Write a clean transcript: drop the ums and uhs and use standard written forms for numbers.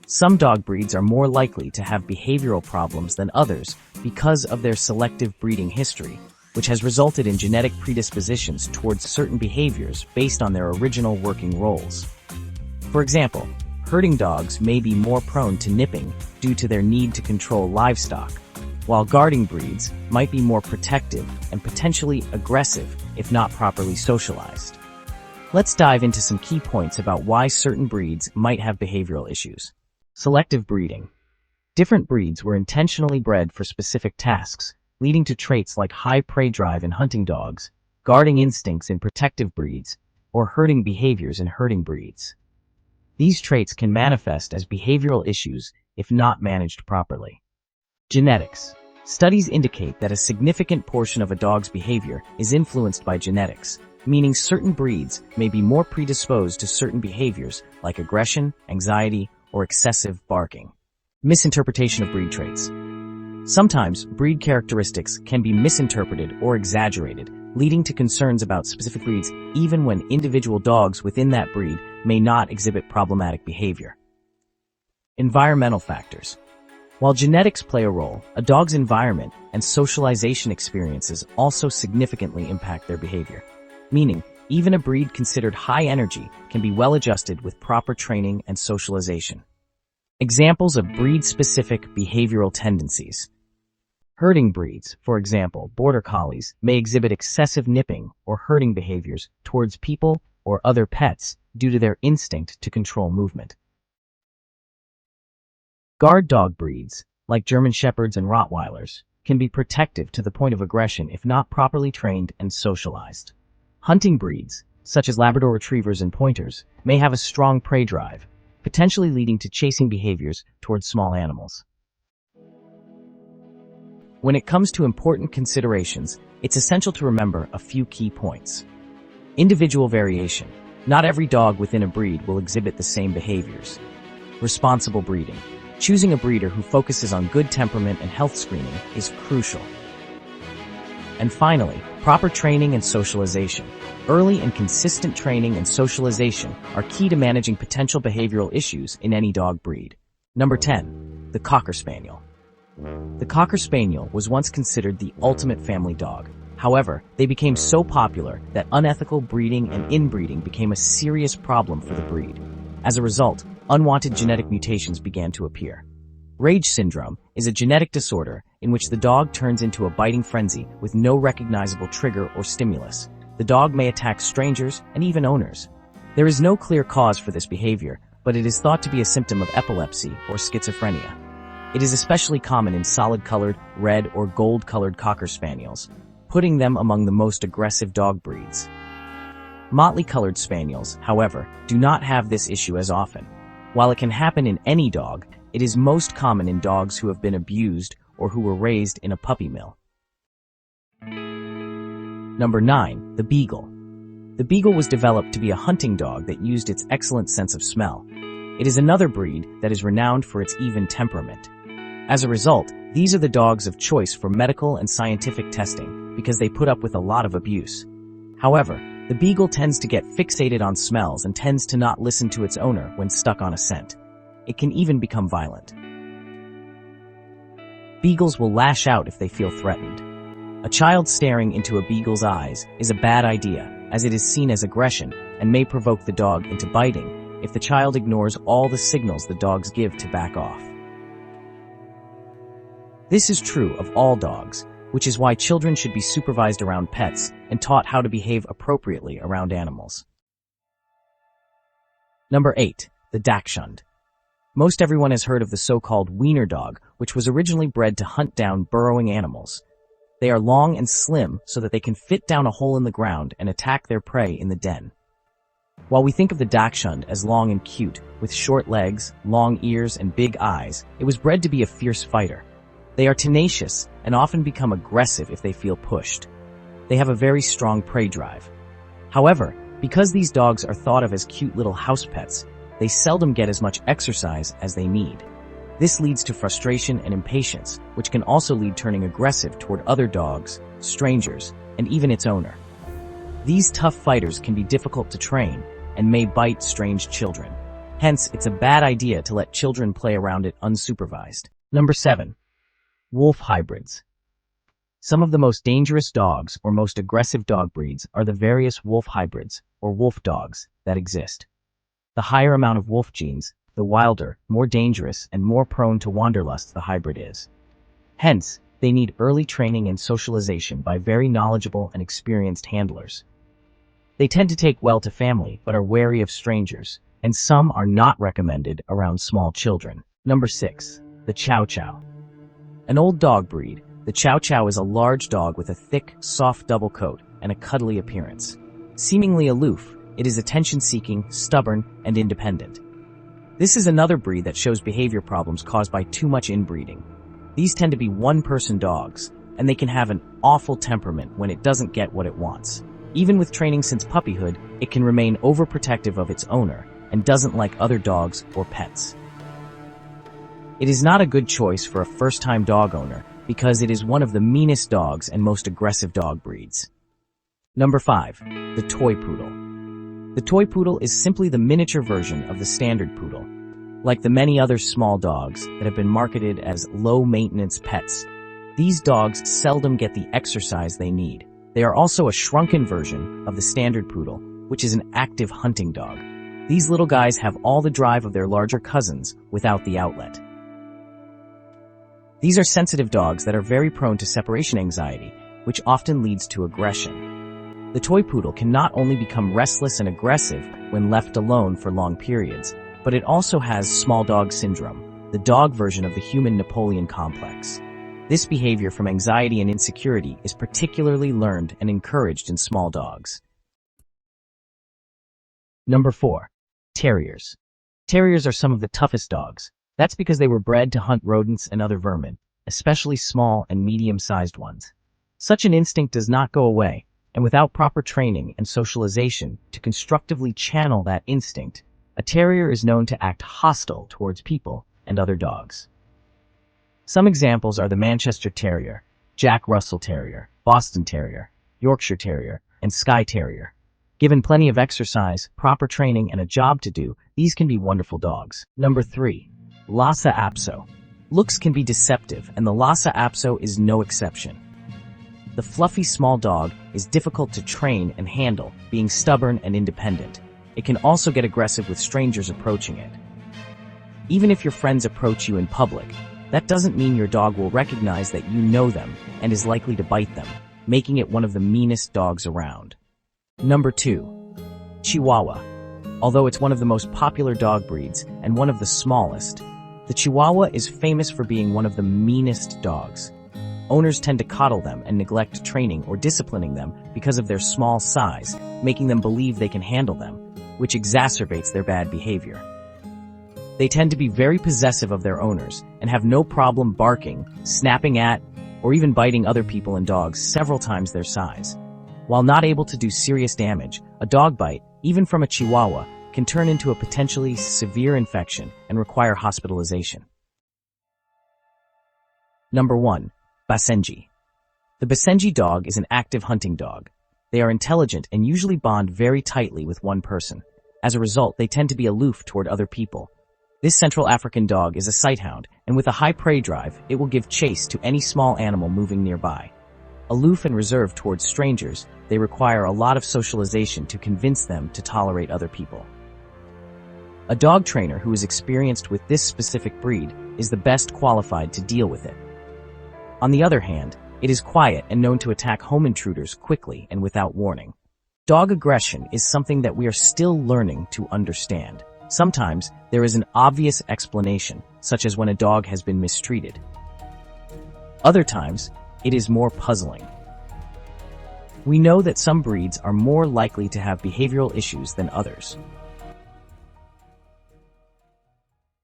Some dog breeds are more likely to have behavioral problems than others because of their selective breeding history, which has resulted in genetic predispositions towards certain behaviors based on their original working roles. For example, herding dogs may be more prone to nipping due to their need to control livestock, while guarding breeds might be more protective and potentially aggressive if not properly socialized. Let's dive into some key points about why certain breeds might have behavioral issues. Selective breeding. Different breeds were intentionally bred for specific tasks, leading to traits like high prey drive in hunting dogs, guarding instincts in protective breeds, or herding behaviors in herding breeds. These traits can manifest as behavioral issues if not managed properly. Genetics. Studies indicate that a significant portion of a dog's behavior is influenced by genetics, meaning certain breeds may be more predisposed to certain behaviors like aggression, anxiety, or excessive barking. Misinterpretation of breed traits. Sometimes breed characteristics can be misinterpreted or exaggerated, leading to concerns about specific breeds even when individual dogs within that breed may not exhibit problematic behavior. Environmental factors. While genetics play a role, a dog's environment and socialization experiences also significantly impact their behavior, meaning even a breed considered high energy can be well adjusted with proper training and socialization. Examples of breed-specific behavioral tendencies. Herding breeds, for example, border collies, may exhibit excessive nipping or herding behaviors towards people or other pets due to their instinct to control movement. Guard dog breeds, like German Shepherds and Rottweilers, can be protective to the point of aggression if not properly trained and socialized. Hunting breeds, such as Labrador Retrievers and Pointers, may have a strong prey drive, potentially leading to chasing behaviors towards small animals. When it comes to important considerations, it's essential to remember a few key points. Individual variation. Not every dog within a breed will exhibit the same behaviors. Responsible breeding. Choosing a breeder who focuses on good temperament and health screening is crucial. And finally, proper training and socialization. Early and consistent training and socialization are key to managing potential behavioral issues in any dog breed. Number 10. The Cocker Spaniel. The Cocker Spaniel was once considered the ultimate family dog. However, they became so popular that unethical breeding and inbreeding became a serious problem for the breed. As a result, unwanted genetic mutations began to appear. Rage syndrome is a genetic disorder in which the dog turns into a biting frenzy with no recognizable trigger or stimulus. The dog may attack strangers and even owners. There is no clear cause for this behavior, but it is thought to be a symptom of epilepsy or schizophrenia. It is especially common in solid-colored, red or gold-colored Cocker Spaniels, putting them among the most aggressive dog breeds. Motley-colored Spaniels, however, do not have this issue as often. While it can happen in any dog, it is most common in dogs who have been abused or who were raised in a puppy mill. Number 9. The Beagle. The Beagle was developed to be a hunting dog that used its excellent sense of smell. It is another breed that is renowned for its even temperament. As a result, these are the dogs of choice for medical and scientific testing because they put up with a lot of abuse. However, the Beagle tends to get fixated on smells and tends to not listen to its owner when stuck on a scent. It can even become violent. Beagles will lash out if they feel threatened. A child staring into a Beagle's eyes is a bad idea, as it is seen as aggression and may provoke the dog into biting if the child ignores all the signals the dogs give to back off. This is true of all dogs, which is why children should be supervised around pets and taught how to behave appropriately around animals. Number 8. The Dachshund. Most everyone has heard of the so-called wiener dog, which was originally bred to hunt down burrowing animals. They are long and slim so that they can fit down a hole in the ground and attack their prey in the den. While we think of the Dachshund as long and cute, with short legs, long ears, and big eyes, it was bred to be a fierce fighter. They are tenacious and often become aggressive if they feel pushed. They have a very strong prey drive. However, because these dogs are thought of as cute little house pets, they seldom get as much exercise as they need. This leads to frustration and impatience, which can also lead turning aggressive toward other dogs, strangers, and even its owner. These tough fighters can be difficult to train and may bite strange children. Hence, it's a bad idea to let children play around it unsupervised. Number 7. Wolf hybrids. Some of the most dangerous dogs or most aggressive dog breeds are the various wolf hybrids, or wolf dogs, that exist. The higher amount of wolf genes, the wilder, more dangerous, and more prone to wanderlust the hybrid is. Hence, they need early training and socialization by very knowledgeable and experienced handlers. They tend to take well to family, but are wary of strangers, and some are not recommended around small children. Number 6. The Chow Chow. An old dog breed, the Chow Chow is a large dog with a thick, soft double coat and a cuddly appearance. Seemingly aloof, it is attention-seeking, stubborn, and independent. This is another breed that shows behavior problems caused by too much inbreeding. These tend to be one-person dogs, and they can have an awful temperament when it doesn't get what it wants. Even with training since puppyhood, it can remain overprotective of its owner and doesn't like other dogs or pets. It is not a good choice for a first-time dog owner because it is one of the meanest dogs and most aggressive dog breeds. Number 5. The Toy Poodle. The Toy Poodle is simply the miniature version of the standard poodle. Like the many other small dogs that have been marketed as low-maintenance pets, these dogs seldom get the exercise they need. They are also a shrunken version of the standard poodle, which is an active hunting dog. These little guys have all the drive of their larger cousins without the outlet. These are sensitive dogs that are very prone to separation anxiety, which often leads to aggression. The toy poodle can not only become restless and aggressive when left alone for long periods, but it also has small dog syndrome, the dog version of the human Napoleon complex. This behavior from anxiety and insecurity is particularly learned and encouraged in small dogs. Number 4. Terriers. Terriers are some of the toughest dogs. That's because they were bred to hunt rodents and other vermin, especially small and medium-sized ones. Such an instinct does not go away, and without proper training and socialization to constructively channel that instinct, a terrier is known to act hostile towards people and other dogs. Some examples are the Manchester Terrier, Jack Russell Terrier, Boston Terrier, Yorkshire Terrier, and Skye Terrier. Given plenty of exercise, proper training, and a job to do, these can be wonderful dogs. Number 3. Lhasa Apso. Looks can be deceptive, and the Lhasa Apso is no exception. The fluffy small dog is difficult to train and handle, being stubborn and independent. It can also get aggressive with strangers approaching it. Even if your friends approach you in public, that doesn't mean your dog will recognize that you know them and is likely to bite them, making it one of the meanest dogs around. Number 2. Chihuahua. Although it's one of the most popular dog breeds and one of the smallest, the Chihuahua is famous for being one of the meanest dogs. Owners tend to coddle them and neglect training or disciplining them because of their small size, making them believe they can handle them, which exacerbates their bad behavior. They tend to be very possessive of their owners and have no problem barking, snapping at, or even biting other people and dogs several times their size. While not able to do serious damage, a dog bite, even from a Chihuahua, can turn into a potentially severe infection and require hospitalization. Number 1. Basenji. The Basenji dog is an active hunting dog. They are intelligent and usually bond very tightly with one person. As a result, they tend to be aloof toward other people. This Central African dog is a sighthound, and with a high prey drive, it will give chase to any small animal moving nearby. Aloof and reserved towards strangers, they require a lot of socialization to convince them to tolerate other people. A dog trainer who is experienced with this specific breed is the best qualified to deal with it. On the other hand, it is quiet and known to attack home intruders quickly and without warning. Dog aggression is something that we are still learning to understand. Sometimes there is an obvious explanation, such as when a dog has been mistreated. Other times, it is more puzzling. We know that some breeds are more likely to have behavioral issues than others.